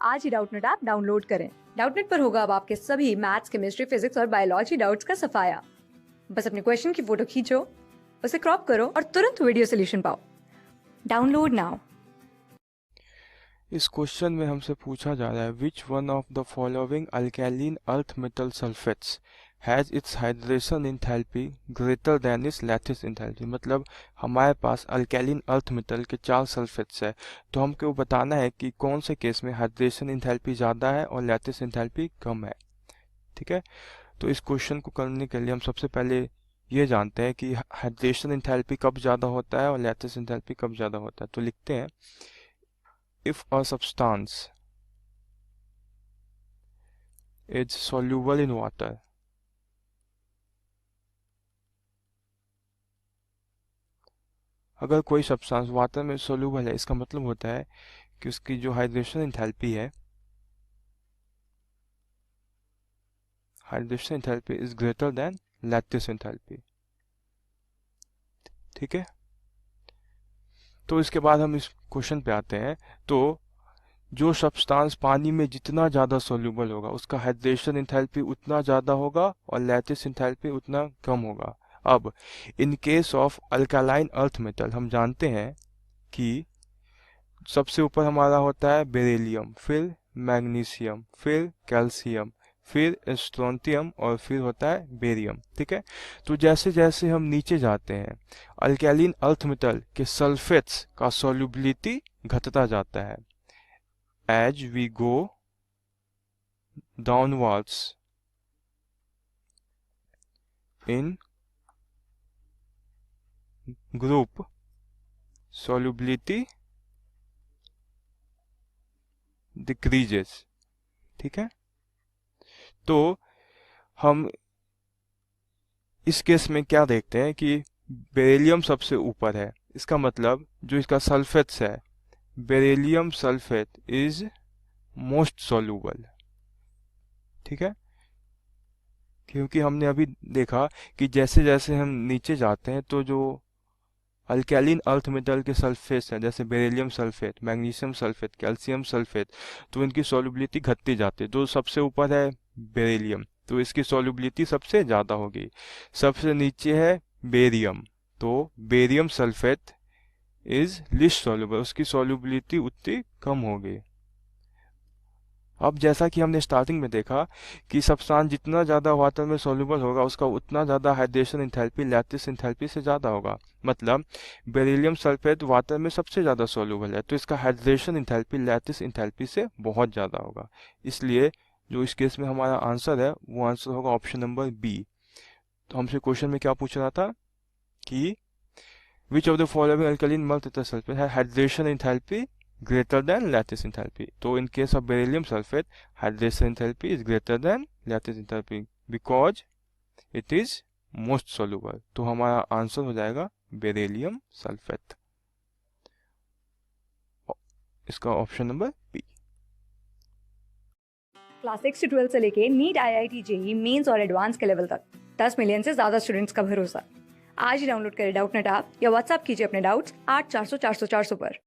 आज ही Doubtnut app download करें। Doubtnut पर होगा अब आपके सभी मैथ्स, केमिस्ट्री, फिजिक्स और बायोलॉजी डाउट्स का सफाया। बस अपने क्वेश्चन की फोटो खींचो, उसे क्रॉप करो और तुरंत वीडियो सोल्यूशन पाओ। Download now. इस क्वेश्चन में हमसे पूछा जा रहा है which one of the following अल्कैलिन earth metal sulphates has its hydration enthalpy greater than it's lattice enthalpy. मतलब हमारे पास अल्कैलिन अर्थ मेटल के 4 सल्फेट्स है, तो हमको बताना है कि कौन से केस में हाइड्रेशन इंथैल्पी ज़्यादा है और लैटिस इंथैल्पी कम है। ठीक है, तो इस क्वेश्चन को करने के लिए हम सबसे पहले ये जानते हैं कि हाइड्रेशन इंथैल्पी कब ज़्यादा होता है और लैटिस इंथैल्पी कब ज़्यादा होता है। तो लिखते हैं if a substance is soluble in water, अगर कोई सब्सटेंस वाटर में सोल्यूबल है, इसका मतलब होता है कि उसकी जो हाइड्रेशन इंथैल्पी है, hydration enthalpy is greater than lattice enthalpy. ठीक है, तो इसके बाद हम इस क्वेश्चन पे आते हैं। तो जो सब्सटेंस पानी में जितना ज़्यादा सोल्यूबल होगा उसका हाइड्रेशन इंथैल्पी उतना ज़्यादा होगा और लैटिस इंथैल्पी उतना कम होगा। अब in case of alkaline earth metal हम जानते हैं कि सबसे ऊपर हमारा होता है बेरिलियम, फिर मैग्नीशियम, फिर कैल्शियम, फिर स्ट्रोंथियम और फिर होता है बेरियम। ठीक है, तो जैसे जैसे हम नीचे जाते हैं अल्कैलिन अर्थ मेटल के सल्फेट्स का सॉल्युबिलिटी घटता जाता है। as we go downwards in group solubility decreases। ठीक है, तो हम इस केस में क्या देखते हैं कि बेरिलियम सबसे ऊपर है, इसका मतलब जो इसका सल्फेट्स है, beryllium sulphate is most soluble. ठीक है, क्योंकि हमने अभी देखा कि जैसे जैसे हम नीचे जाते हैं तो जो अल्कैलिन अर्थ मेटल के सल्फेट्स हैं, जैसे beryllium sulphate, magnesium sulphate, calcium sulphate, तो इनकी सॉल्युबिलिटी घटती जाती है। जो सबसे ऊपर है बेरिलियम, तो इसकी सॉल्युबिलिटी सबसे ज़्यादा होगी। सबसे नीचे है बेरियम, तो barium sulphate is list soluble, उसकी सॉल्युबिलिटी उतनी कम होगी। अब जैसा कि हमने स्टार्टिंग में देखा कि सब्सटेंस जितना ज़्यादा वाटर में सॉल्युबल होगा उसका उतना ज़्यादा हाइड्रेशन इंथैल्पी लैटिस इंथैल्पी से ज़्यादा होगा। मतलब बेरिलियम सल्फेट वाटर में सबसे ज़्यादा सॉल्युबल है, तो इसका हाइड्रेशन इंथैल्पी लैटिस इंथैल्पी से बहुत ज़्यादा होगा। इसलिए जो इस केस में हमारा आंसर है वो आंसर होगा ऑप्शन नंबर बी। तो हमसे क्वेश्चन में क्या पूछ रहा था कि which of the following alkaline मल्ट सल्फेट है hydration enthalpy greater than lattice enthalpy। तो in case of beryllium sulfate hydration enthalpy is greater than lattice enthalpy because it is most soluble। तो हमारा आंसर हो जाएगा बेरिलियम सल्फेट, इसका option number B. Class 6 से 12 से लेके नीट, IIT, JEE मेंस और एडवांस के लेवल तक 10 मिलियन से ज्यादा स्टूडेंट्स का भरोसा। आज ही डाउनलोड करें डाउटनेट ऐप या व्हाट्सएप कीजिए अपने डाउट्स 8400 400 400 पर।